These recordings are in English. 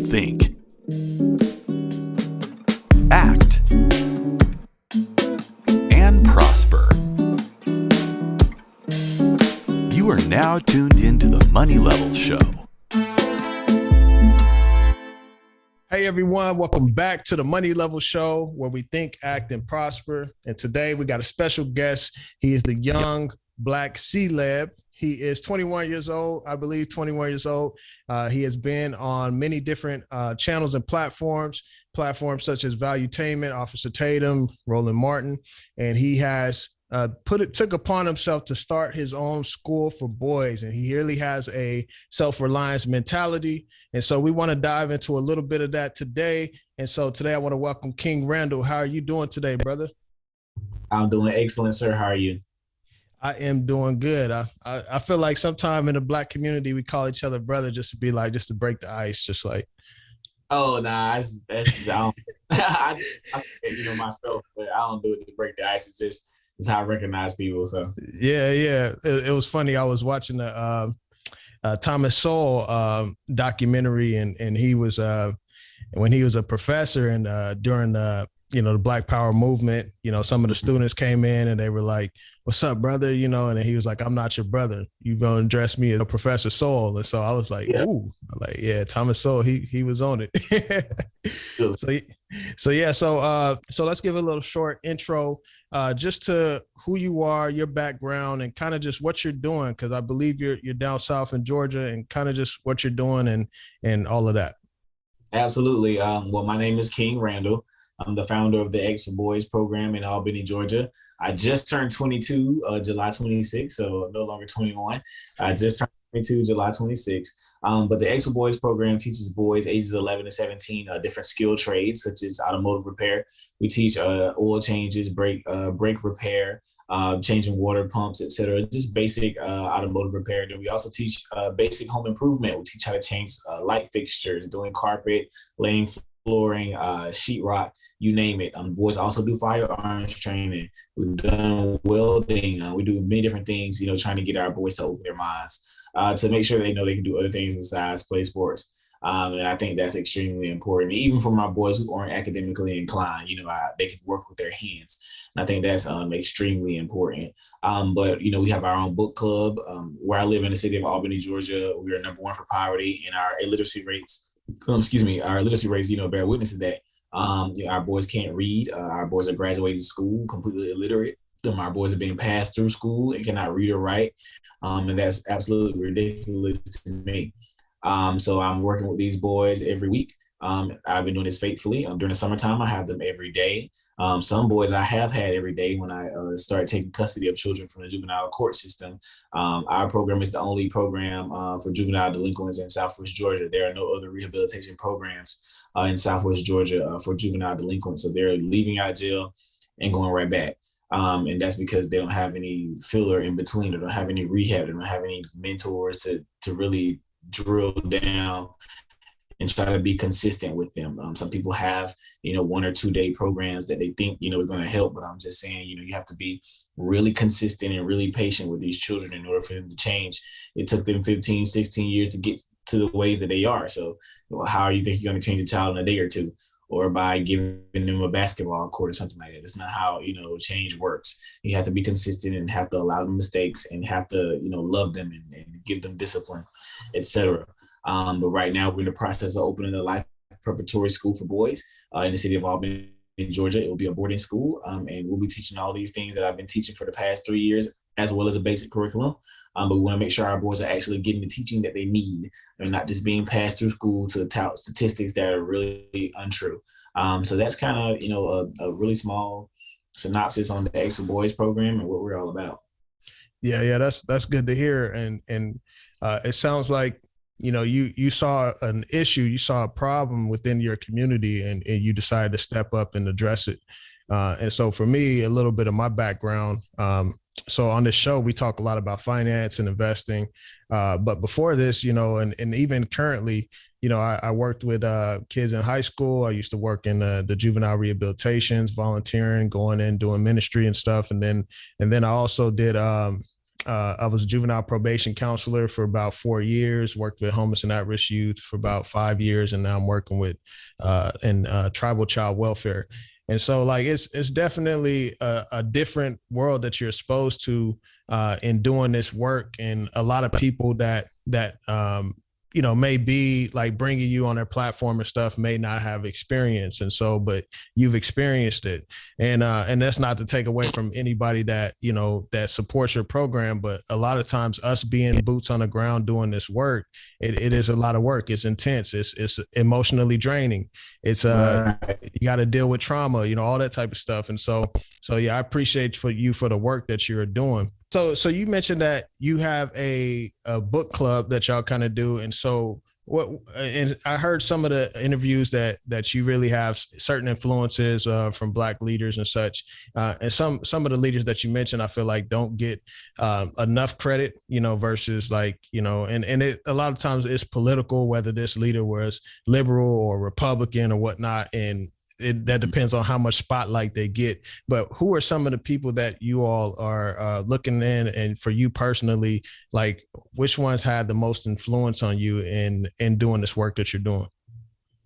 think, act, and prosper. You are now tuned into the Money Level Show. Hey everyone, welcome back to the Money Level Show, where we think, act, and prosper. And today we got a special guest. He is the young Black celeb. He is 21 years old, I believe 21 years old. He has been on many different channels and platforms such as Valuetainment, Officer Tatum, Roland Martin, and he has took upon himself to start his own school for boys, and he really has a self-reliance mentality. And so we want to dive into a little bit of that today. And so today I want to welcome King Randall. How are you doing today, brother? I'm doing excellent, sir. How are you? I am doing good. I feel like sometime in the Black community, we call each other brother just to break the ice, just like. Oh, nah, that's I say myself, but I don't do it to break the ice. It's how I recognize people. So yeah. It was funny. I was watching the Thomas Sowell documentary, and he was when he was a professor, and during the Black Power movement, some of the students came in and they were like, "What's up, brother?" And then he was like, "I'm not your brother. You gonna address me as Professor Sowell." And so I was like, "Ooh," like, yeah, Thomas Sowell, he was on it. So let's give a little short intro, just to who you are, your background, and kind of just what you're doing, because I believe you're down south in Georgia, and kind of just what you're doing and all of that. Absolutely. Well, my name is King Randall. I'm the founder of the X for Boys program in Albany, Georgia. I just turned 22, July 26th, so no longer 21. I just turned 22, July 26th. But the X for Boys program teaches boys ages 11 to 17 different skill trades, such as automotive repair. We teach oil changes, brake repair, changing water pumps, etc. Just basic automotive repair. Then we also teach basic home improvement. We teach how to change light fixtures, doing carpet, laying flooring, sheetrock, you name it. Boys also do firearms training. We've done welding. We do many different things, trying to get our boys to open their minds, to make sure they know they can do other things besides play sports. And I think that's extremely important. Even for my boys who aren't academically inclined, they can work with their hands. And I think that's extremely important. But we have our own book club. Where I live in the city of Albany, Georgia, we are number one for poverty, and our illiteracy rates, bear witness to that. Our boys can't read. Our boys are graduating school completely illiterate. Our boys are being passed through school and cannot read or write. And that's absolutely ridiculous to me. So I'm working with these boys every week. I've been doing this faithfully. During the summertime, I have them every day. Some boys I have had every day when I started taking custody of children from the juvenile court system. Our program is the only program for juvenile delinquents in Southwest Georgia. There are no other rehabilitation programs in Southwest Georgia for juvenile delinquents. So they're leaving out of jail and going right back. And that's because they don't have any filler in between. They don't have any rehab. They don't have any mentors to really drill down and try to be consistent with them. Some people have, 1 or 2 day programs that they think, is going to help. But I'm just saying, you have to be really consistent and really patient with these children in order for them to change. It took them 15, 16 years to get to the ways that they are. So how do you think you're going to change a child in a day or two? Or by giving them a basketball court or something like that. That's not how, change works. You have to be consistent and have to allow them mistakes and have to, love them and give them discipline, etc. But right now we're in the process of opening the Life Preparatory School for Boys in the city of Albany, in Georgia. It will be a boarding school, and we'll be teaching all these things that I've been teaching for the past 3 years, as well as a basic curriculum. But we want to make sure our boys are actually getting the teaching that they need and not just being passed through school to tout statistics that are really untrue. So that's kind of, a really small synopsis on the X for Boys program and what we're all about. Yeah, that's good to hear. And it sounds like, you saw an issue, you saw a problem within your community, and you decided to step up and address it. And so for me, a little bit of my background. So on this show, we talk a lot about finance and investing. But before this, and even currently, I worked with kids in high school. I used to work in the juvenile rehabilitations, volunteering, going in, doing ministry and stuff. And then I also did I was a juvenile probation counselor for about 4 years, worked with homeless and at-risk youth for about 5 years, and now I'm working with in tribal child welfare. And so like it's definitely a different world that you're exposed to in doing this work, and a lot of people that may be like bringing you on their platform and stuff may not have experience, and so but you've experienced it, and that's not to take away from anybody that that supports your program, but a lot of times us being boots on the ground doing this work, it is a lot of work. It's intense. It's emotionally draining. It's you got to deal with trauma, all that type of stuff, and so yeah, I appreciate for the work that you're doing. So you mentioned that you have a book club that y'all kind of do, and so what? And I heard some of the interviews that you really have certain influences from Black leaders and such, and some of the leaders that you mentioned, I feel like don't get enough credit, versus like and it a lot of times it's political, whether this leader was liberal or Republican or whatnot, and that depends on how much spotlight they get. But who are some of the people that you all are looking in, and for you personally, like which ones had the most influence on you in doing this work that you're doing?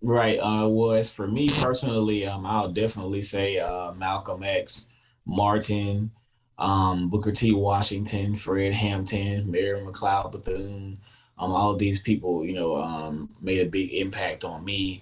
Right. Well, as for me personally, I'll definitely say Malcolm X, Martin, Booker T. Washington, Fred Hampton, Mary McLeod Bethune. All of these people, made a big impact on me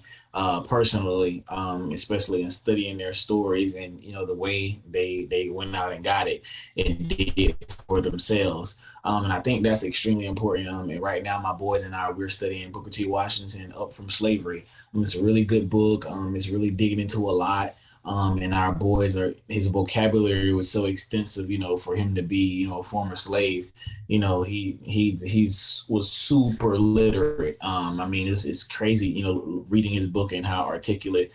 personally, especially in studying their stories and the way they went out and got it and did it for themselves. And I think that's extremely important. And right now, my boys and I, we're studying Booker T. Washington, Up from Slavery. It's a really good book. It's really digging into a lot. And our boys his vocabulary was so extensive, for him to be, a former slave. He was super literate. I mean, it's crazy, reading his book and how articulate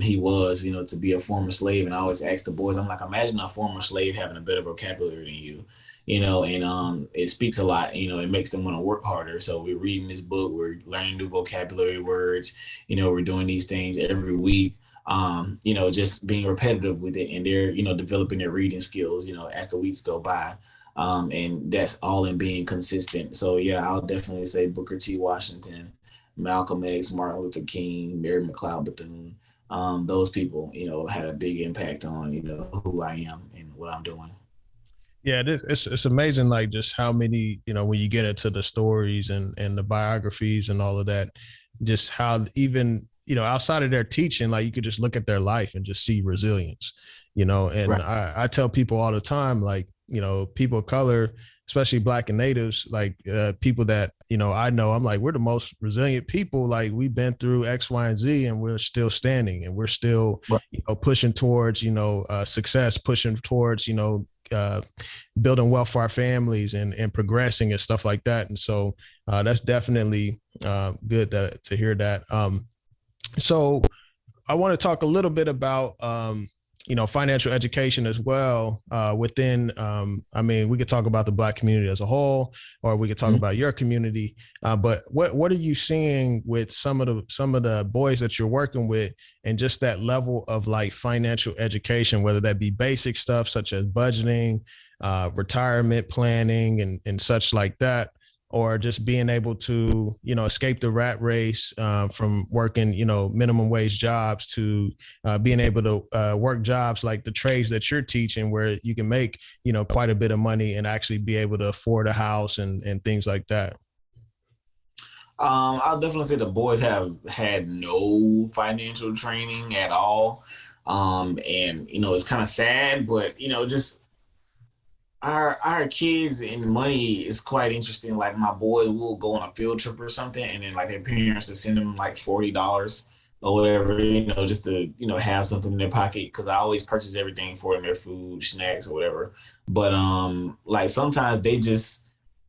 he was, to be a former slave. And I always ask the boys, I'm like, imagine a former slave having a better vocabulary than you. And it speaks a lot, it makes them want to work harder. So we're reading this book, we're learning new vocabulary words, we're doing these things every week. Just being repetitive with it, and they're, developing their reading skills, as the weeks go by. And that's all in being consistent. So yeah, I'll definitely say Booker T. Washington, Malcolm X, Martin Luther King, Mary McLeod Bethune. Those people, had a big impact on, who I am and what I'm doing. Yeah, it's amazing, like just how many, when you get into the stories and the biographies and all of that, just how even outside of their teaching, like you could just look at their life and just see resilience, and right. I tell people all the time, like, people of color, especially Black and natives, like people that, I know, I'm like, we're the most resilient people. Like we've been through X, Y, and Z, and we're still standing, and we're still, right. Pushing towards, success, pushing towards, building wealth for our families and progressing and stuff like that. And so that's definitely good to hear that. So I want to talk a little bit about, financial education as well within, we could talk about the Black community as a whole, or we could talk about your community. But what are you seeing with some of the boys that you're working with, and just that level of like financial education, whether that be basic stuff such as budgeting, retirement planning and such like that, or just being able to, escape the rat race from working, minimum wage jobs to being able to work jobs like the trades that you're teaching, where you can make, quite a bit of money and actually be able to afford a house and things like that? I'll definitely say the boys have had no financial training at all. And, it's kind of sad, but, just our kids and money is quite interesting. Like my boys will go on a field trip or something, and then like their parents will send them like $40 or whatever, just to, have something in their pocket. Because I always purchase everything for them, their food, snacks, or whatever. But like sometimes they just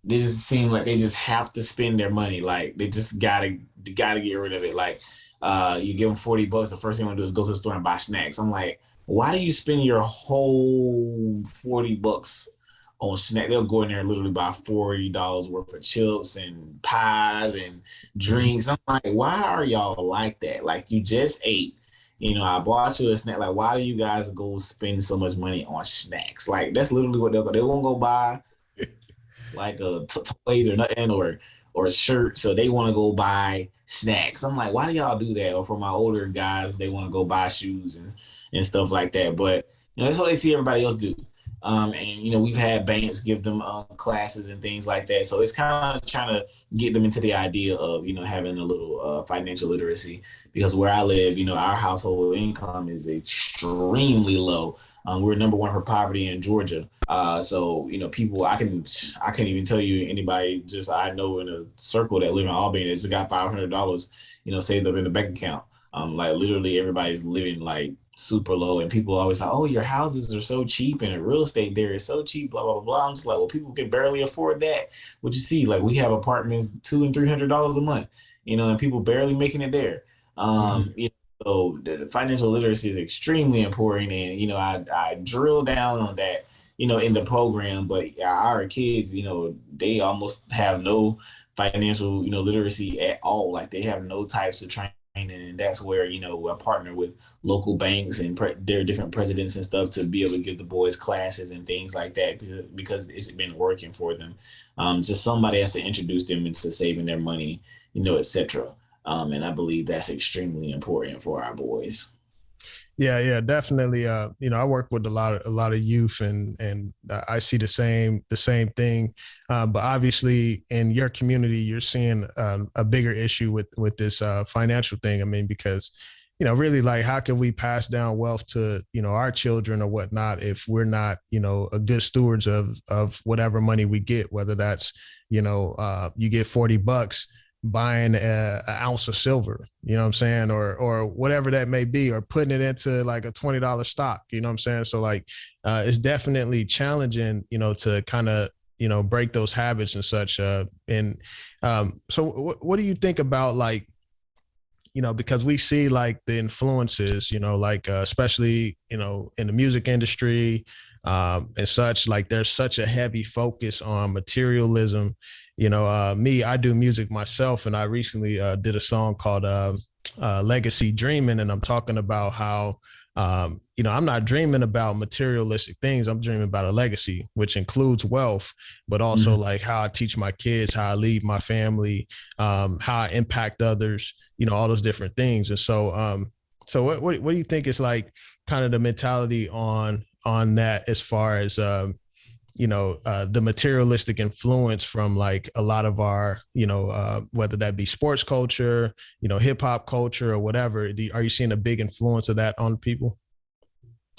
seem like they just have to spend their money. Like they just gotta get rid of it. Like you give them $40, the first thing they want to do is go to the store and buy snacks. I'm like, why do you spend your whole $40 on snack? They'll go in there and literally buy $40 worth of chips and pies and drinks. I'm like, why are y'all like that? Like you just ate, I bought you a snack. Like, why do you guys go spend so much money on snacks? Like that's literally what they won't go buy like a toys or nothing or a shirt, so they want to go buy snacks. I'm like, why do y'all do that? Or for my older guys, they want to go buy shoes and stuff like that. But that's what they see everybody else do. And we've had banks give them classes and things like that. So it's kind of trying to get them into the idea of having a little financial literacy, because where I live, our household income is extremely low. We're number one for poverty in Georgia. So people, I can't even tell you anybody just I know in a circle that live in Albany that's got $500, saved up in the bank account. Like literally everybody's living like super low, and people always like, oh, your houses are so cheap and the real estate there is so cheap, blah, blah, blah. I'm just like, well, people can barely afford that. What you see, like we have apartments $200 and $300 a month, and people barely making it there. So the financial literacy is extremely important, and I drill down on that, in the program. But our kids, they almost have no financial, literacy at all. Like they have no types of training, and that's where we'll partner with local banks and their different presidents and stuff to be able to give the boys classes and things like that, because it's been working for them. Just somebody has to introduce them into saving their money, etc. And I believe that's extremely important for our boys. Yeah, definitely. I work with a lot of youth, and I see the same thing. But obviously, in your community, you're seeing a bigger issue with this financial thing. I mean, because really, like, how can we pass down wealth to our children or whatnot if we're not a good stewards of whatever money we get, whether that's you get $40 buying an ounce of silver, you know what I'm saying? Or whatever that may be, or putting it into like a $20 stock, you know what I'm saying? So like, it's definitely challenging, to kind of, break those habits and such. So what do you think about, like, because we see like the influences, like, especially, in the music industry, and such, like there's such a heavy focus on materialism. I do music myself, and I recently did a song called Legacy Dreaming, and I'm talking about how I'm not dreaming about materialistic things. I'm dreaming about a legacy, which includes wealth, but also like how I teach my kids, how I lead my family, how I impact others, all those different things. And so what do you think is like kind of the mentality on that, as far as the materialistic influence from like a lot of our, whether that be sports culture, hip hop culture or whatever? Are you seeing a big influence of that on people?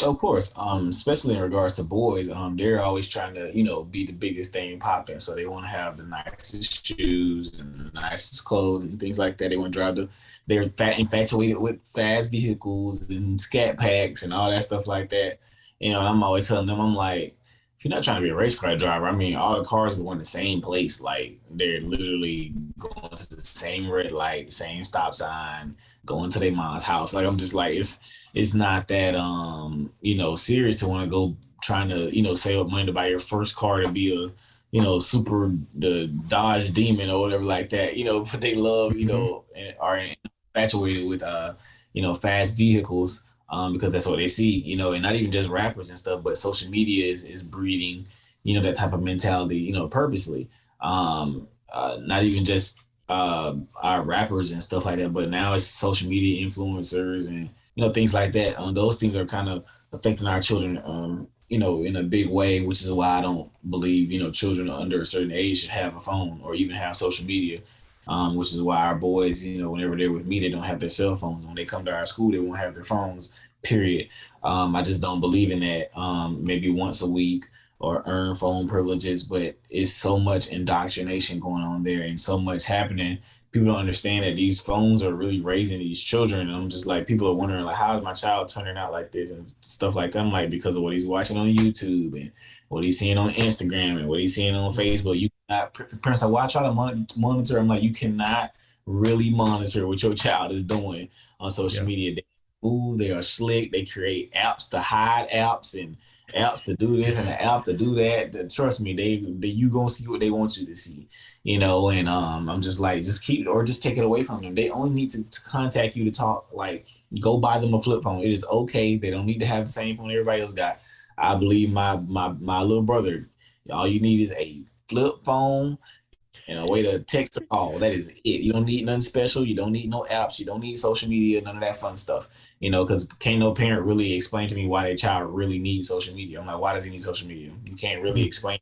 Of course, especially in regards to boys, they're always trying to, be the biggest thing popping. So they want to have the nicest shoes and the nicest clothes and things like that. They want to drive they're infatuated with fast vehicles and scat packs and all that stuff like that. And I'm always telling them, I'm like, if you're not trying to be a race car driver, I mean, all the cars go in the same place. Like they're literally going to the same red light, same stop sign, going to their mom's house. Like I'm just like, it's not that serious to want to go trying to save up money to buy your first car to be a super the Dodge Demon or whatever like that. But they love and are infatuated with fast vehicles. Because that's what they see, and not even just rappers and stuff, but social media is breeding, that type of mentality, purposely. Not even just our rappers and stuff like that, but now it's social media influencers and, things like that. Those things are kind of affecting our children, in a big way, which is why I don't believe, children under a certain age should have a phone or even have social media. Which is why our boys, whenever they're with me, they don't have their cell phones. When they come to our school, they won't have their phones, period. I just don't believe in that. Maybe once a week or earn phone privileges, but it's so much indoctrination going on there and so much happening. People don't understand that these phones are really raising these children. And I'm just like, people are wondering, like, how is my child turning out like this and stuff like that? I'm like, because of what he's watching on YouTube and what he's seeing on Instagram and what he's seeing on Facebook. You cannot, parents like, well, I try to monitor. I'm like, you cannot really monitor what your child is doing on social media. They are slick. They create apps to hide apps and apps to do this and an app to do that. Trust me, they you gonna see what they want you to see, and I'm just like, just keep it or just take it away from them. They only need to contact you to talk. Like, go buy them a flip phone. It is okay. They don't need to have the same phone everybody else got. I believe my little brother, All you need is a flip phone and a way to text or call. That is it. You don't need nothing special. You don't need no apps. You don't need social media, none of that fun stuff. Because can't no parent really explain to me why their child really needs social media. I'm like, why does he need social media? You can't really explain.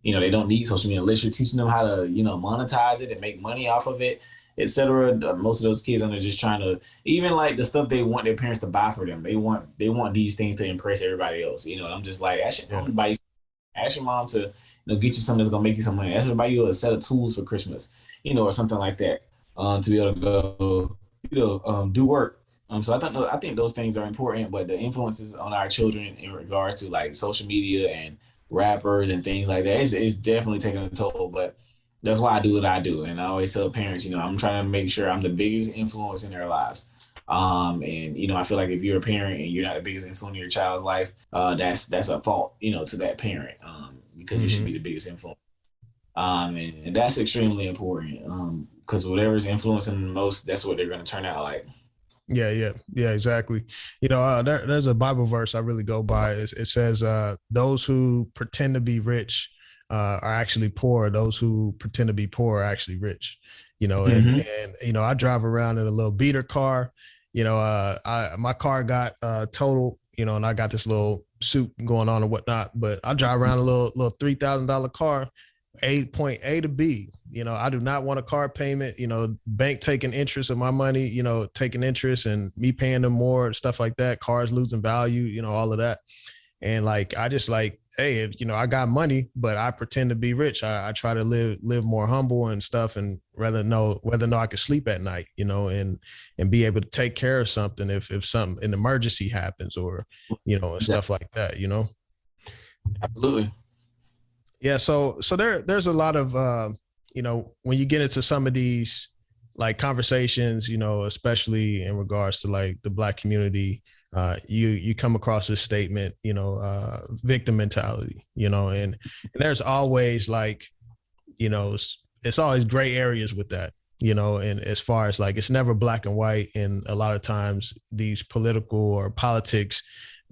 They don't need social media unless you're teaching them how to, monetize it and make money off of it, etc. Most of those kids are just trying to, even like the stuff they want their parents to buy for them. They want these things to impress everybody else. I'm just like, ask your mom to buy, ask your mom to, get you something that's gonna make you some money. Ask her to buy you a set of tools for Christmas, or something like that, to be able to go, do work. So I think those things are important, but the influences on our children in regards to like social media and rappers and things like that, it's definitely taking a toll. But that's why I do what I do, and I always tell parents, I'm trying to make sure I'm the biggest influence in their lives. And I feel like if you're a parent and you're not the biggest influence in your child's life, that's a fault, to that parent, because you should be the biggest influence. And that's extremely important, because whatever's influencing the most, that's what they're going to turn out like. Yeah, exactly. There's a Bible verse I really go by. It says, those who pretend to be rich are actually poor. Those who pretend to be poor are actually rich. And I drive around in a little beater car. My car got totaled, and I got this little suit going on and whatnot, but I drive around a little $3,000 car, point A to B. I do not want a car payment, bank taking interest of my money, taking interest and me paying them more, stuff like that, cars losing value, all of that. And like, I just like, hey, I got money, but I pretend to be rich. I try to live more humble and stuff, and rather know whether or not I can sleep at night, and be able to take care of something if an emergency happens or, and stuff like that, Absolutely. Yeah. So there's a lot of, when you get into some of these like conversations, especially in regards to like the Black community, you come across this statement, victim mentality, and there's always like, it's always gray areas with that, and as far as like, it's never black and white. And a lot of times these political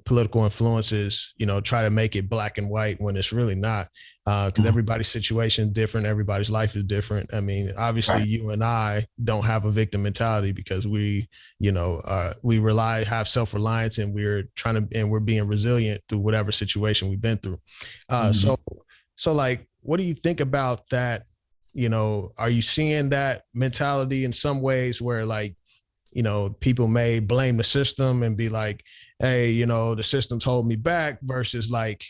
influences, try to make it black and white when it's really not, because everybody's situation is different. Everybody's life is different. I mean, obviously you and I don't have a victim mentality because we have self-reliance, and we're being resilient through whatever situation we've been through. So like, what do you think about that? Are you seeing that mentality in some ways where like, people may blame the system and be like, hey, the system's holding me back, versus like,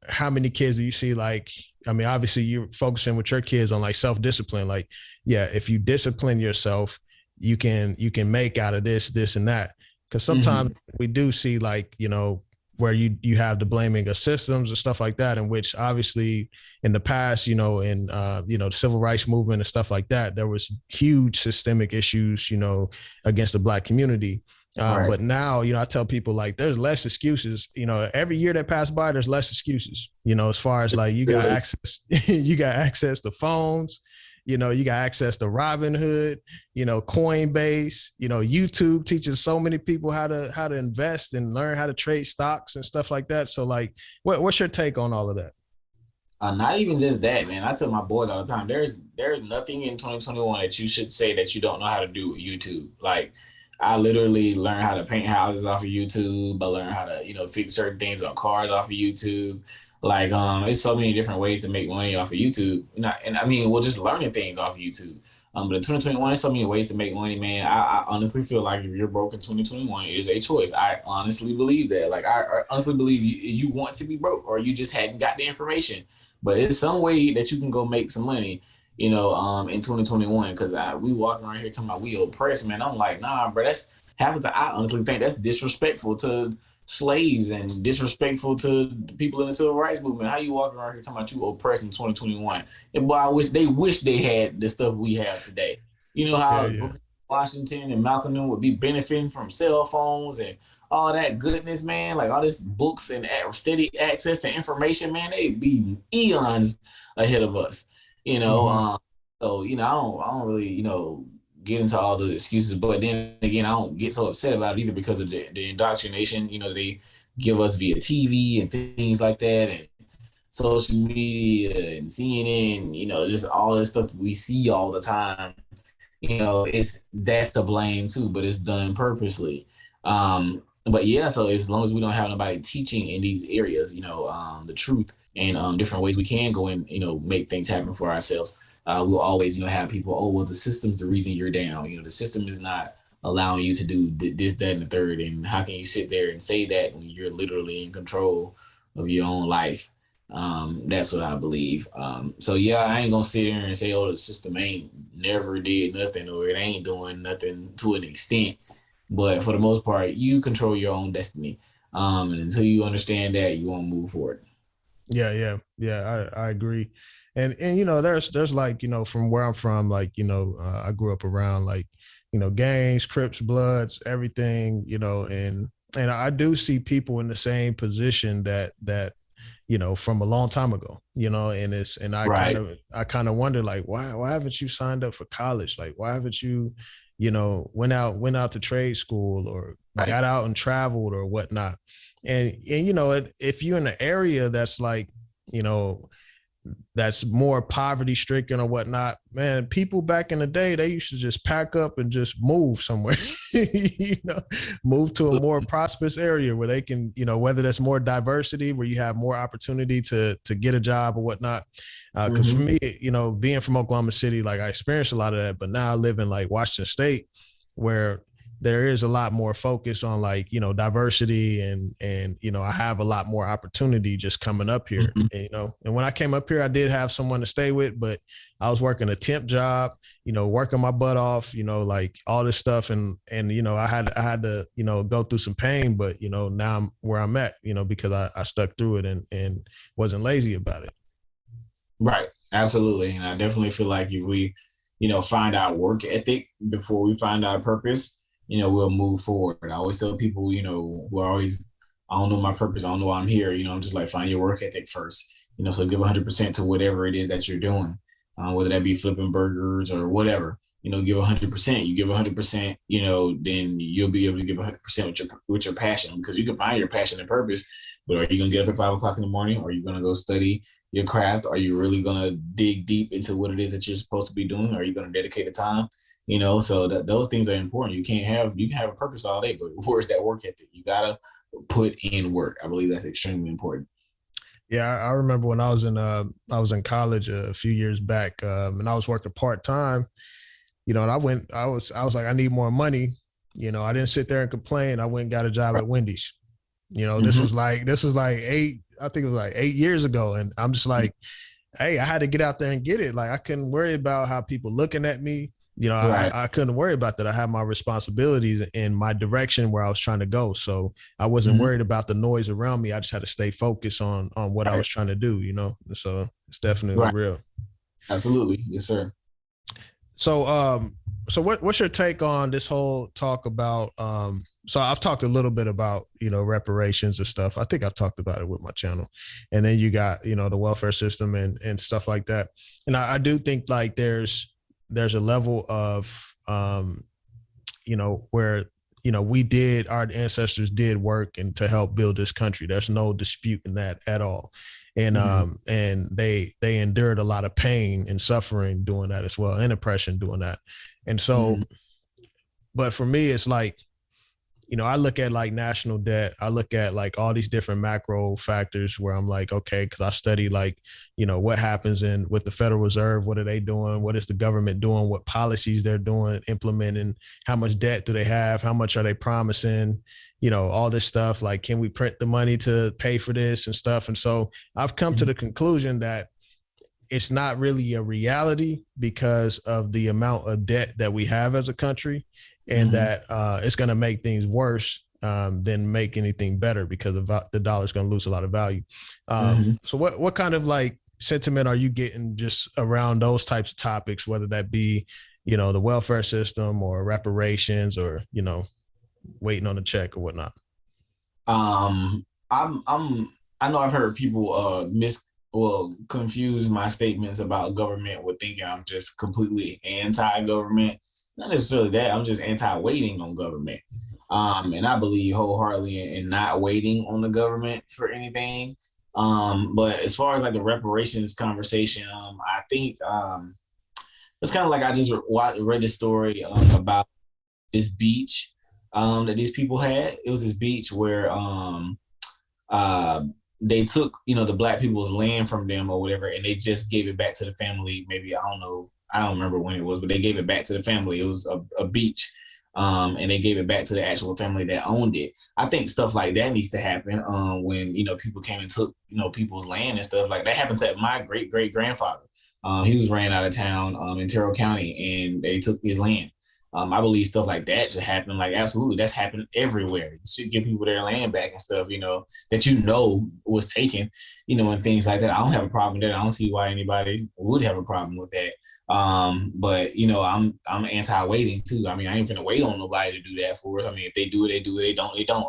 how many kids do you see? Like, I mean, obviously you're focusing with your kids on like self-discipline. Like, yeah, if you discipline yourself, you can make out of this and that. Cause sometimes we do see like, where you have the blaming of systems and stuff like that, in which obviously in the past, in the civil rights movement and stuff like that, there was huge systemic issues, against the Black community. But now, I tell people like there's less excuses, every year that passed by, there's less excuses, as far as like you got access to phones, you got access to Robinhood, Coinbase, YouTube teaches so many people how to invest and learn how to trade stocks and stuff like that. So like, what's your take on all of that? Not even just that, man. I tell my boys all the time, there's nothing in 2021 that you should say that you don't know how to do with YouTube. Like, I literally learned how to paint houses off of YouTube. I learned how to, fix certain things on cars off of YouTube. Like, it's so many different ways to make money off of YouTube. And I mean, we're just learning things off of YouTube. But in 2021, there's so many ways to make money, man. I honestly feel like if you're broke in 2021, it is a choice. I honestly believe that. Like, I honestly believe you want to be broke, or you just hadn't got the information. But it's some way that you can go make some money, in 2021. Because we walking around here talking about we oppressed, man. I'm like, nah, bro, that's half of the, I honestly think that's disrespectful to slaves and disrespectful to people in the civil rights movement. How you walking around here talking about you oppressed in 2021? And boy, I wish they had the stuff we have today. You know how Washington and Malcolm would be benefiting from cell phones and all that goodness, man. Like all this books and steady access to information, man. They'd be eons ahead of us. So I don't really get into all the excuses, but then again, I don't get so upset about it either, because of the indoctrination they give us via TV and things like that. And social media and CNN, just all this stuff we see all the time, that's to blame too, but it's done purposely. But yeah, so as long as we don't have nobody teaching in these areas, the truth and different ways we can go and, make things happen for ourselves, we'll always, have people, oh, well, the system's the reason you're down. The system is not allowing you to do this, that, and the third. And how can you sit there and say that when you're literally in control of your own life? That's what I believe. So yeah, I ain't gonna sit here and say, oh, the system ain't never did nothing or it ain't doing nothing to an extent. But for the most part, you control your own destiny. And until you understand that, you won't move forward. Yeah. I agree. And there's like, from where I'm from, like, I grew up around like, gangs, Crips, Bloods, everything, and I do see people in the same position that from a long time ago, and I Right. kind of wonder, like, why haven't you signed up for college? Like, why haven't you, went out to trade school or Right. got out and traveled or whatnot? And if you're in an area that's like, that's more poverty stricken or whatnot, man, people back in the day, they used to just pack up and just move somewhere, move to a more prosperous area where they can, whether there's more diversity, where you have more opportunity to get a job or whatnot. Because for me, being from Oklahoma City, like I experienced a lot of that, but now I live in like Washington State, where there is a lot more focus on like, diversity and, I have a lot more opportunity just coming up here, and when I came up here, I did have someone to stay with, but I was working a temp job, working my butt off, like all this stuff. And, I had to, go through some pain, but, now I'm where I'm at, because I stuck through it and wasn't lazy about it. Right. Absolutely. And I definitely feel like if we, find our work ethic before we find our purpose, we'll move forward. I always tell people, who are always, I don't know my purpose, I don't know why I'm here, I'm just like, find your work ethic first, so give 100% to whatever it is that you're doing, whether that be flipping burgers or whatever, give 100%, you give 100%, then you'll be able to give 100% with your passion, because you can find your passion and purpose, but are you going to get up at 5 o'clock in the morning? Are you going to go study your craft? Are you really going to dig deep into what it is that you're supposed to be doing? Are you going to dedicate the time? So that those things are important. You can have a purpose all day, but where's that work ethic? You gotta put in work. I believe that's extremely important. Yeah, I remember when I was in college a few years back, and I was working part-time, and I was like, I need more money. I didn't sit there and complain. I went and got a job at Wendy's. This was like I think it was like 8 years ago. And I'm just like, hey, I had to get out there and get it. Like, I couldn't worry about how people looking at me. Right. I couldn't worry about that. I had my responsibilities in my direction where I was trying to go. So I wasn't worried about the noise around me. I just had to stay focused on what I was trying to do, so it's definitely real. Absolutely. Yes, sir. So, what's your take on this whole talk about, so I've talked a little bit about, reparations and stuff. I think I've talked about it with my channel, and then you got, the welfare system and stuff like that. And I do think like there's a level of, where, our ancestors did work and to help build this country. There's no dispute in that at all. And, and they endured a lot of pain and suffering doing that as well, and oppression doing that. And so, but for me, it's like, I look at like national debt. I look at like all these different macro factors where I'm like, okay, because I study like, what happens with the Federal Reserve, what are they doing? What is the government doing? What policies they're doing, implementing? How much debt do they have? How much are they promising? All this stuff. Like, can we print the money to pay for this and stuff? And so I've come to the conclusion that it's not really a reality because of the amount of debt that we have as a country, and that it's going to make things worse than make anything better, because the dollar is going to lose a lot of value. So what kind of like sentiment are you getting just around those types of topics, whether that be, the welfare system or reparations or, waiting on a check or whatnot? I know I've heard people confuse my statements about government with thinking I'm just completely anti-government. Not necessarily that. I'm just anti-waiting on government. And I believe wholeheartedly in not waiting on the government for anything. But as far as like the reparations conversation, I think it's kind of like I just read this story about this beach that these people had. It was this beach where uh, they took, the black people's land from them or whatever, and they just gave it back to the family. Maybe, I don't know, I don't remember when it was, but they gave it back to the family. It was a beach. And they gave it back to the actual family that owned it. I think stuff like that needs to happen when, people came and took, people's land and stuff like that. Happened to my great-great-grandfather. He was ran out of town in Terrell County, and they took his land. I believe stuff like that should happen. Like, absolutely, that's happened everywhere. You should give people their land back and stuff, that was taken, and things like that. I don't have a problem with that. I don't see why anybody would have a problem with that. But I'm anti-waiting too. I mean, I ain't gonna wait on nobody to do that for us. I mean, if they do it, they do it. They don't, they don't.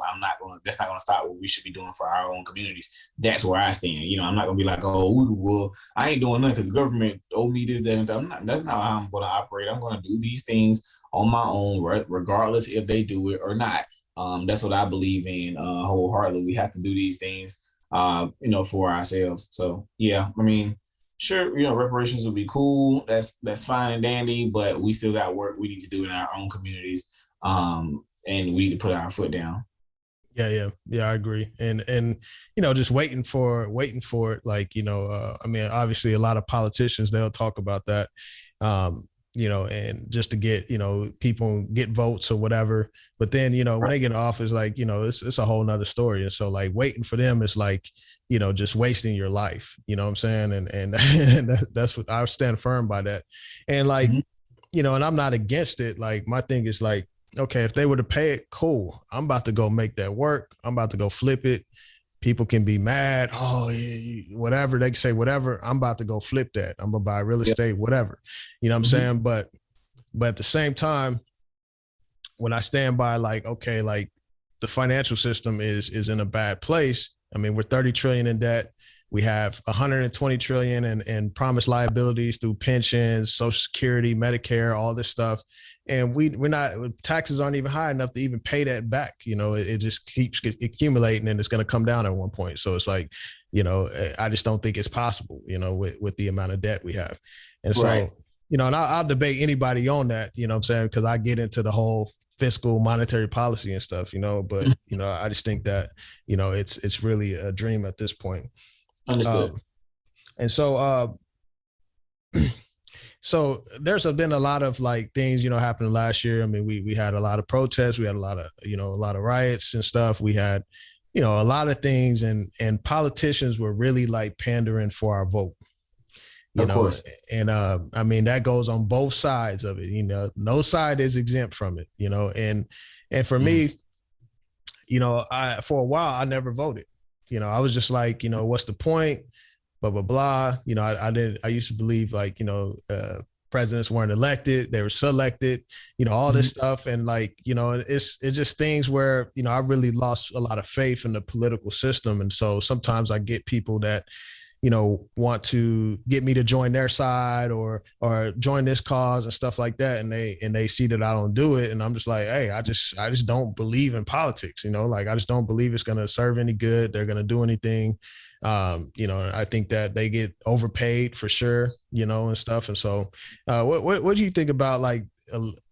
That's not gonna stop what we should be doing for our own communities. That's where I stand. I'm not gonna be like, oh, well, I ain't doing nothing because the government owe me this, that, and that. That's not how I'm gonna operate. I'm gonna do these things on my own, regardless if they do it or not. That's what I believe in wholeheartedly. We have to do these things, for ourselves. So yeah, I mean, sure, reparations would be cool. That's fine and dandy, but we still got work we need to do in our own communities, and we need to put our foot down. Yeah, I agree. And just waiting for it. Like, I mean, obviously, a lot of politicians, they'll talk about that, and just to get people get votes or whatever. But then when they get in office, like it's a whole nother story. And so like waiting for them is like just wasting your life, you know what I'm saying? And that's what I stand firm by that. And like, and I'm not against it. Like my thing is like, okay, if they were to pay it, cool. I'm about to go make that work. I'm about to go flip it. People can be mad. Oh, whatever. They can say whatever. I'm about to go flip that. I'm going to buy real estate, whatever. You know what I'm saying? But at the same time, when I stand by like, okay, like the financial system is in a bad place. I mean, we're 30 trillion in debt. We have 120 trillion in promised liabilities through pensions, Social Security, Medicare, all this stuff. And we're not, taxes aren't even high enough to even pay that back. It just keeps accumulating and it's going to come down at one point. So it's like, I just don't think it's possible, with the amount of debt we have. And so, right. And I'll debate anybody on that, you know what I'm saying? Because I get into the whole fiscal monetary policy and stuff, but, I just think that, it's really a dream at this point. Understood. And so, so there's been a lot of like things, happening last year. I mean, we had a lot of protests. We had a lot of riots and stuff. We had, a lot of things and politicians were really like pandering for our vote. Of course. And I mean, that goes on both sides of it, no side is exempt from it, and for me, for a while, I never voted, I was just like, what's the point? Blah, blah, blah. I used to believe like, presidents weren't elected, they were selected, all this stuff. And like, it's just things where, I really lost a lot of faith in the political system. And so sometimes I get people that, want to get me to join their side or join this cause and stuff like that. And they see that I don't do it. And I'm just like, hey, I just don't believe in politics, like, I just don't believe it's going to serve any good. They're going to do anything. I think that they get overpaid for sure, and stuff. And so, what do you think about like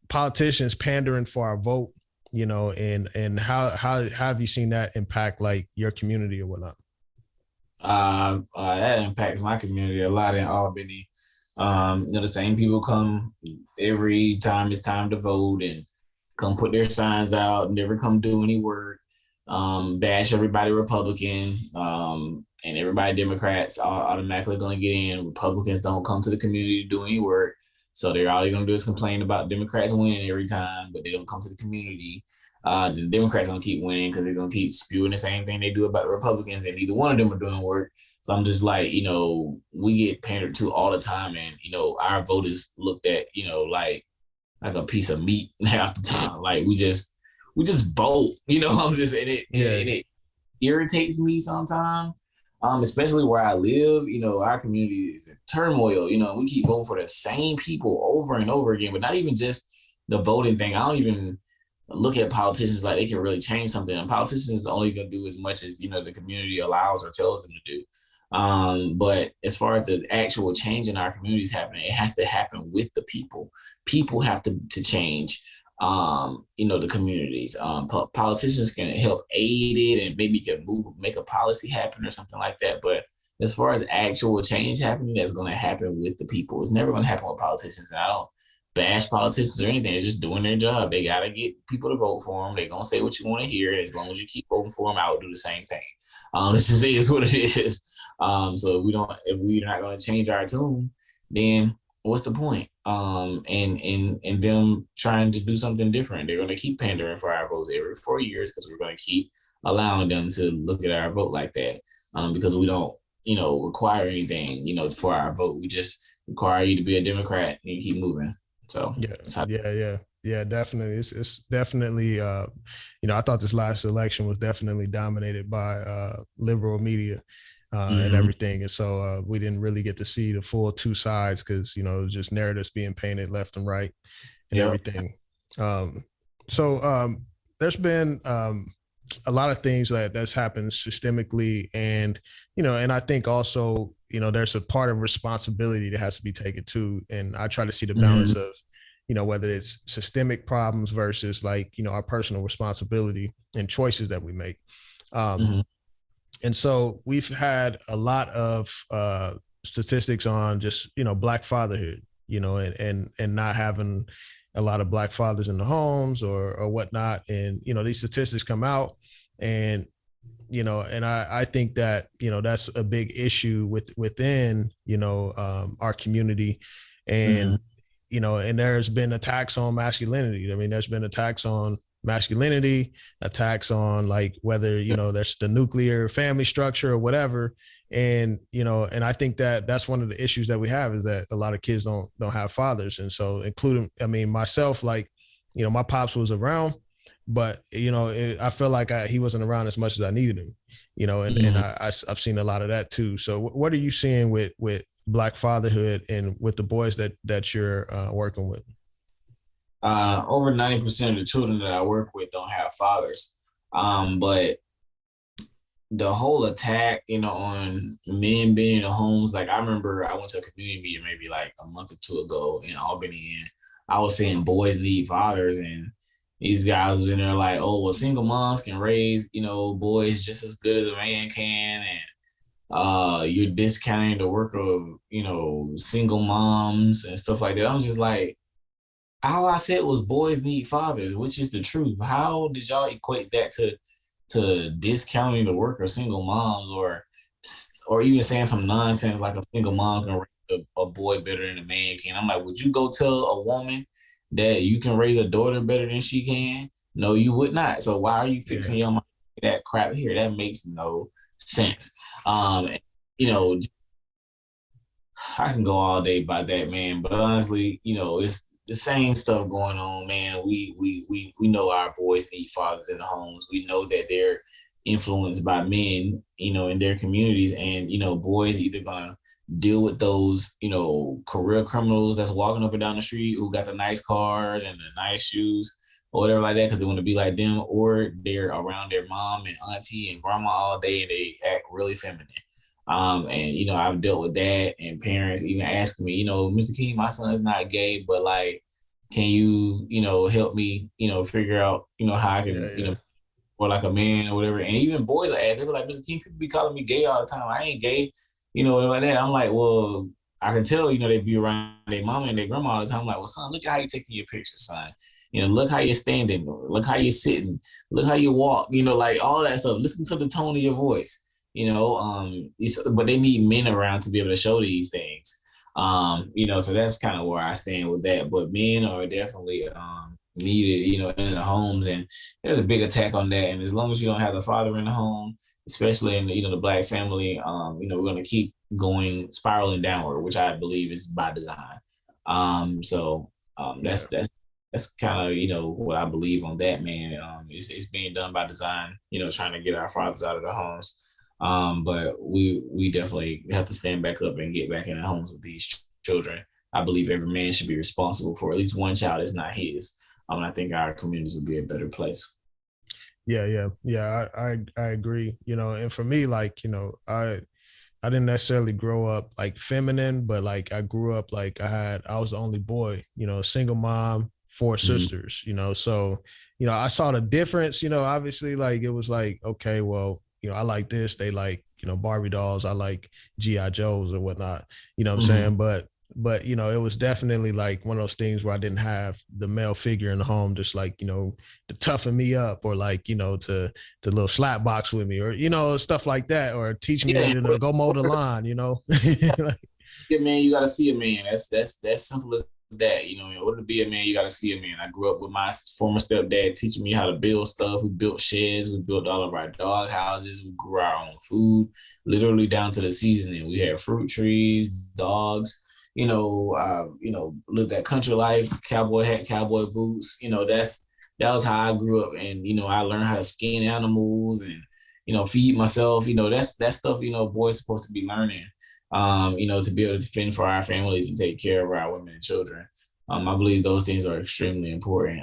politicians pandering for our vote, and how have you seen that impact like your community or whatnot? That impacts my community a lot in Albany. The same people come every time it's time to vote and come put their signs out, never come do any work, bash everybody Republican, and everybody Democrats are automatically going to get in. Republicans don't come to the community to do any work. So they're all they're going to do is complain about Democrats winning every time, but they don't come to the community. The Democrats going to keep winning because they're going to keep spewing the same thing they do about the Republicans, and neither one of them are doing work. So I'm just like, we get pandered to all the time, and, our vote is looked at, like a piece of meat half the time. Like we just vote, I'm just, and it irritates me sometimes. Especially where I live, our community is in turmoil, we keep voting for the same people over and over again, but not even just the voting thing. I don't even look at politicians like they can really change something. And politicians are only going to do as much as, the community allows or tells them to do. But as far as the actual change in our communities happening, it has to happen with the people. People have to change, the communities. Politicians can help aid it and maybe can make a policy happen or something like that. But as far as actual change happening, that's going to happen with the people. It's never going to happen with politicians. And I don't bash politicians or anything. They're just doing their job. They got to get people to vote for them. They're going to say what you want to hear. As long as you keep voting for them, I will do the same thing. This is what it is. So if we're not going to change our tune, then what's the point? And them trying to do something different. They're going to keep pandering for our votes every 4 years because we're going to keep allowing them to look at our vote like that. Because we don't, require anything, for our vote. We just require you to be a Democrat and keep moving. So yeah, definitely. It's definitely, I thought this last election was definitely dominated by liberal media and everything. And so we didn't really get to see the full two sides because, it was just narratives being painted left and right and everything. So there's been a lot of things that's happened systemically. And, and I think also, there's a part of responsibility that has to be taken too. And I try to see the balance of, whether it's systemic problems versus like, our personal responsibility and choices that we make. And so we've had a lot of statistics on just, Black fatherhood, and not having a lot of Black fathers in the homes or whatnot. And, these statistics come out and, and I think that, that's a big issue within, our community. And, and there's been attacks on masculinity. I mean, there's been attacks on masculinity, attacks on like whether, there's the nuclear family structure or whatever. And, and I think that that's one of the issues that we have is that a lot of kids don't have fathers. And so including, I mean, myself, like, my pops was around, but, I feel like he wasn't around as much as I needed him, and I've seen a lot of that too. So what are you seeing with Black fatherhood and with the boys that you're working with? Over 90% of the children that I work with don't have fathers. But the whole attack, on men being in the homes, like I remember I went to a community meeting maybe like a month or two ago in Albany, and I was saying boys need fathers, and these guys was in there like, oh, well, single moms can raise, boys just as good as a man can, and you're discounting the work of, single moms and stuff like that. I'm just like, all I said was boys need fathers, which is the truth. How did y'all equate that to discounting the work of single moms, or even saying some nonsense like a single mom can raise a boy better than a man can? I'm like, would you go tell a woman that you can raise a daughter better than she can? No, you would not. So why are you fixing your mind that crap here? That makes no sense. I can go all day about that, man. But honestly, it's the same stuff going on, man. We know our boys need fathers in the homes. We know that they're influenced by men, in their communities, and boys either gonna deal with those, career criminals that's walking up and down the street who got the nice cars and the nice shoes or whatever like that because they want to be like them, or they're around their mom and auntie and grandma all day and they act really feminine. And I've dealt with that, and parents even asking me, Mr. King, my son is not gay, but like, can you, help me, figure out, how I can, or like a man or whatever. And even boys are asked, they were like, Mr. King, people be calling me gay all the time. I ain't gay, like that. I'm like, well, I can tell, they be around their mama and their grandma all the time. I'm like, well, son, look at how you taking your pictures, son. Look how you're standing, look how you're sitting, look how you walk, like all that stuff. Listen to the tone of your voice. But they need men around to be able to show these things. So that's kind of where I stand with that. But men are definitely needed, in the homes, and there's a big attack on that. And as long as you don't have the father in the home, especially in the Black family, we're going to keep spiraling downward, which I believe is by design. That's kind of what I believe on that, man. It's being done by design, trying to get our fathers out of the homes. But we definitely have to stand back up and get back in the homes with these children. I believe every man should be responsible for at least one child that's not his. And I think our communities would be a better place. Yeah. I agree. And for me, like, I didn't necessarily grow up like feminine, but like I grew up like I was the only boy, single mom, four Mhm. sisters, so, I saw the difference, obviously like it was like, okay, well, I like this. They like, Barbie dolls. I like G.I. Joes or whatnot, what I'm Mhm. saying? But, it was definitely like one of those things where I didn't have the male figure in the home, just like, to toughen me up or like, to little slap box with me or stuff like that or teach me Yeah, to go mow the lawn. Like, a man, you got to see a man. That's simple as that. In order to be a man, you got to see a man. I grew up with my former stepdad teaching me how to build stuff. We built sheds. We built all of our dog houses. We grew our own food, literally down to the seasoning. We had fruit trees, dogs. Lived that country life. Cowboy hat, cowboy boots. That was how I grew up, and I learned how to skin animals and feed myself. That's stuff boys supposed to be learning, to be able to defend for our families and take care of our women and children. I believe those things are extremely important,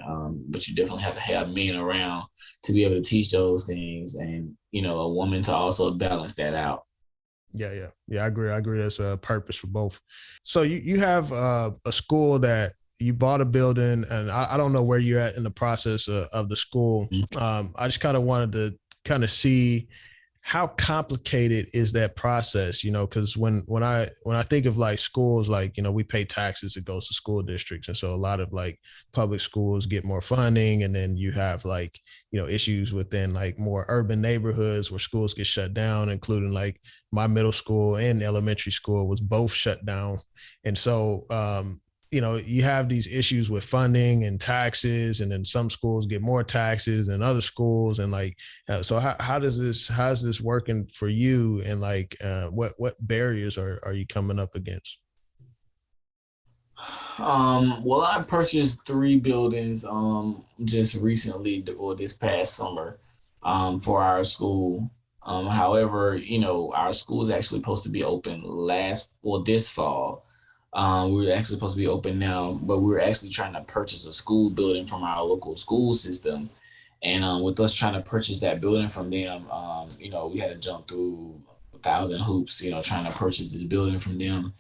but you definitely have to have men around to be able to teach those things and, a woman to also balance that out. Yeah. I agree. There's a purpose for both. So you have a school that you bought a building, and I don't know where you're at in the process of the school. I just kind of wanted to kind of see how complicated is that process, because when I think of like schools, like, we pay taxes, it goes to school districts. And so a lot of like public schools get more funding. And then you have like, issues within like more urban neighborhoods where schools get shut down, including like my middle school and elementary school was both shut down. And so, you have these issues with funding and taxes, and then some schools get more taxes than other schools. And like, so how's this working for you? And like, what barriers are you coming up against? Well, I purchased 3 buildings just recently or this past summer for our school. However, our school is actually supposed to be open this fall. We were actually supposed to be open now, but we were actually trying to purchase a school building from our local school system. And with us trying to purchase that building from them, we had to jump through 1,000 hoops, trying to purchase this building from them.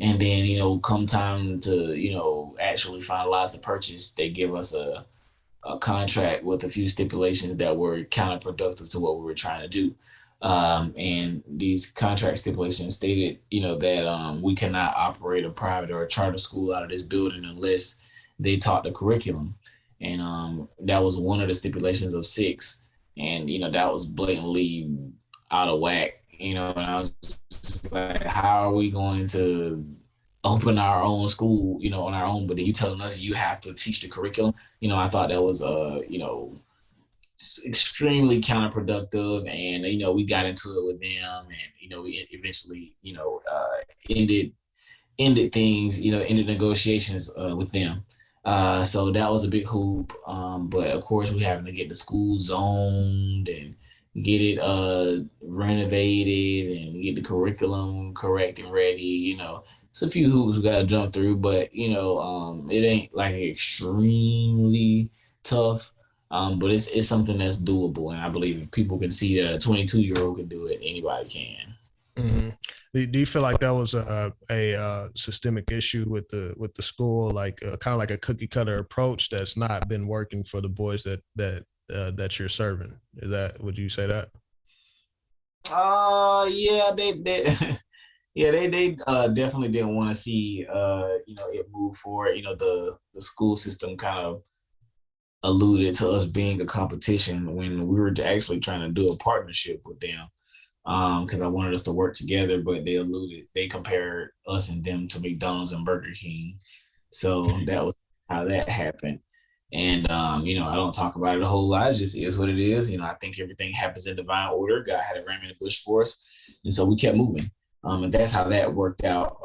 And then, come time to, actually finalize the purchase, they give us a contract with a few stipulations that were counterproductive to what we were trying to do. And these contract stipulations stated, that we cannot operate a private or a charter school out of this building unless they taught the curriculum. And that was one of the stipulations of 6. And, that was blatantly out of whack, and I was just like, how are we going to open our own school, on our own, but then you telling us you have to teach the curriculum? I thought that was extremely counterproductive, and we got into it with them, and we eventually ended things, ended negotiations with them. So that was a big hoop. But of course, we having to get the school zoned and get it renovated and get the curriculum correct and ready. It's a few hoops we got to jump through, but it ain't like extremely tough. But it's something that's doable, and I believe if people can see that a 22-year-old can do it, anybody can. Mm-hmm. Do you feel like that was a systemic issue with the school, like kind of like a cookie cutter approach that's not been working for the boys that you're serving? Would you say that? Yeah, they yeah, they definitely didn't want to see it move forward. The school system kind of alluded to us being a competition when we were actually trying to do a partnership with them, because I wanted us to work together, but they compared us and them to McDonald's and Burger King. So that was how that happened. And I don't talk about it a whole lot. It just is what it is. I think everything happens in divine order. God had a ram in the bush for us, and so we kept moving. And that's how that worked out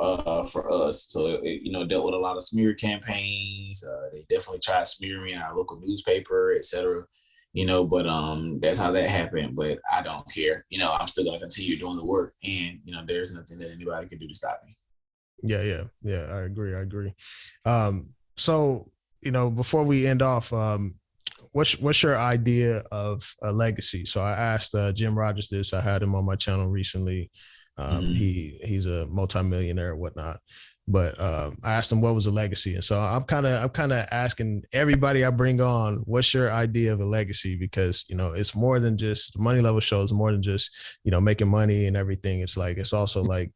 for us. So it dealt with a lot of smear campaigns. They definitely tried to smear me in our local newspaper, etc. But that's how that happened. But I don't care. I'm still gonna continue doing the work, and there's nothing that anybody can do to stop me. Yeah. I agree. So before we end off, what's your idea of a legacy? So I asked Jim Rogers this. I had him on my channel recently. He's a multimillionaire or whatnot. But I asked him what was a legacy, and so I'm kind of asking everybody I bring on, what's your idea of a legacy? Because it's more than just the Money Level show. It's more than just making money and everything. It's also like,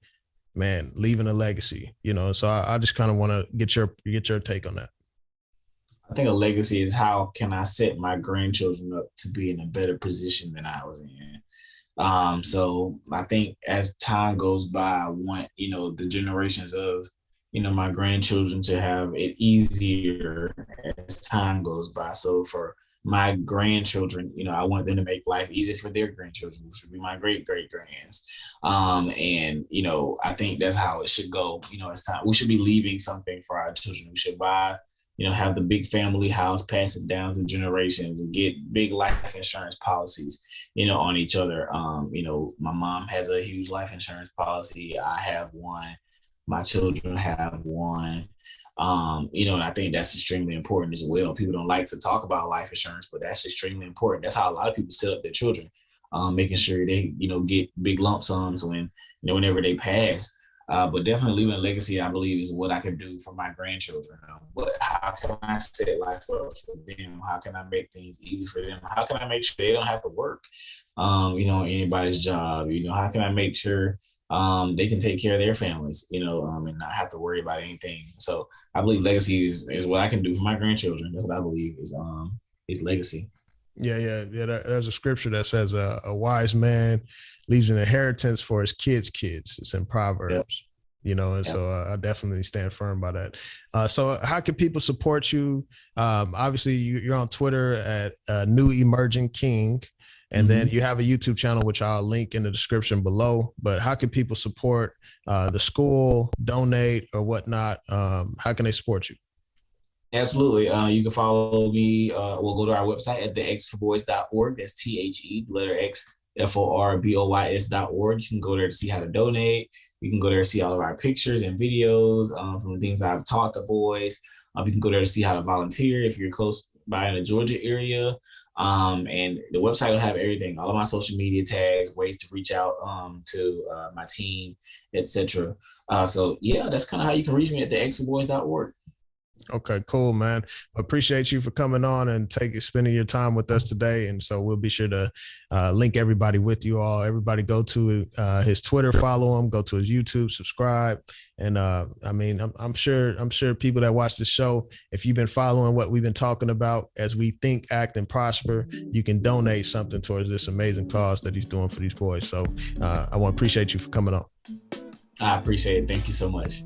man, leaving a legacy. So I just kind of want to get your take on that. I think a legacy is how can I set my grandchildren up to be in a better position than I was in. So I think as time goes by, I want the generations of my grandchildren to have it easier as time goes by. So for my grandchildren, I want them to make life easier for their grandchildren, which would be my great-great-grands. And I think that's how it should go. As time, we should be leaving something for our children. We should buy, have the big family house, pass it down through generations, and get big life insurance policies, on each other. My mom has a huge life insurance policy. I have one. My children have one. And I think that's extremely important as well. People don't like to talk about life insurance, but that's extremely important. That's how a lot of people set up their children, making sure they, get big lump sums whenever they pass. But definitely leaving a legacy, I believe, is what I can do for my grandchildren. How can I set life up for them? How can I make things easy for them? How can I make sure they don't have to work, anybody's job? How can I make sure they can take care of their families, and not have to worry about anything? So I believe legacy is what I can do for my grandchildren. That's what I believe is legacy. Yeah. There's a scripture that says a wise man leaves an inheritance for his kids' kids. It's in Proverbs, and so I definitely stand firm by that. So how can people support you? Obviously, you're on Twitter at New Emerging King, and then you have a YouTube channel, which I'll link in the description below. But how can people support the school, donate or whatnot? How can they support you? Absolutely. You can follow me. We'll go to our website at thex4boys.org. That's THE, letter X, FORBOYS.org. You can go there to see how to donate. You can go there to see all of our pictures and videos from the things I've taught the boys. You can go there to see how to volunteer if you're close by in the Georgia area. And the website will have everything, all of my social media tags, ways to reach out to my team, etc. So yeah, that's kind of how you can reach me at thex4boys.org. Okay, cool, man. Appreciate you for coming on and spending your time with us today. And so we'll be sure to link everybody with you all. Everybody go to his Twitter, follow him, go to his YouTube, subscribe. And I'm sure people that watch the show, if you've been following what we've been talking about as we think, act, and prosper, you can donate something towards this amazing cause that he's doing for these boys. So I want to appreciate you for coming on. I appreciate it. Thank you so much.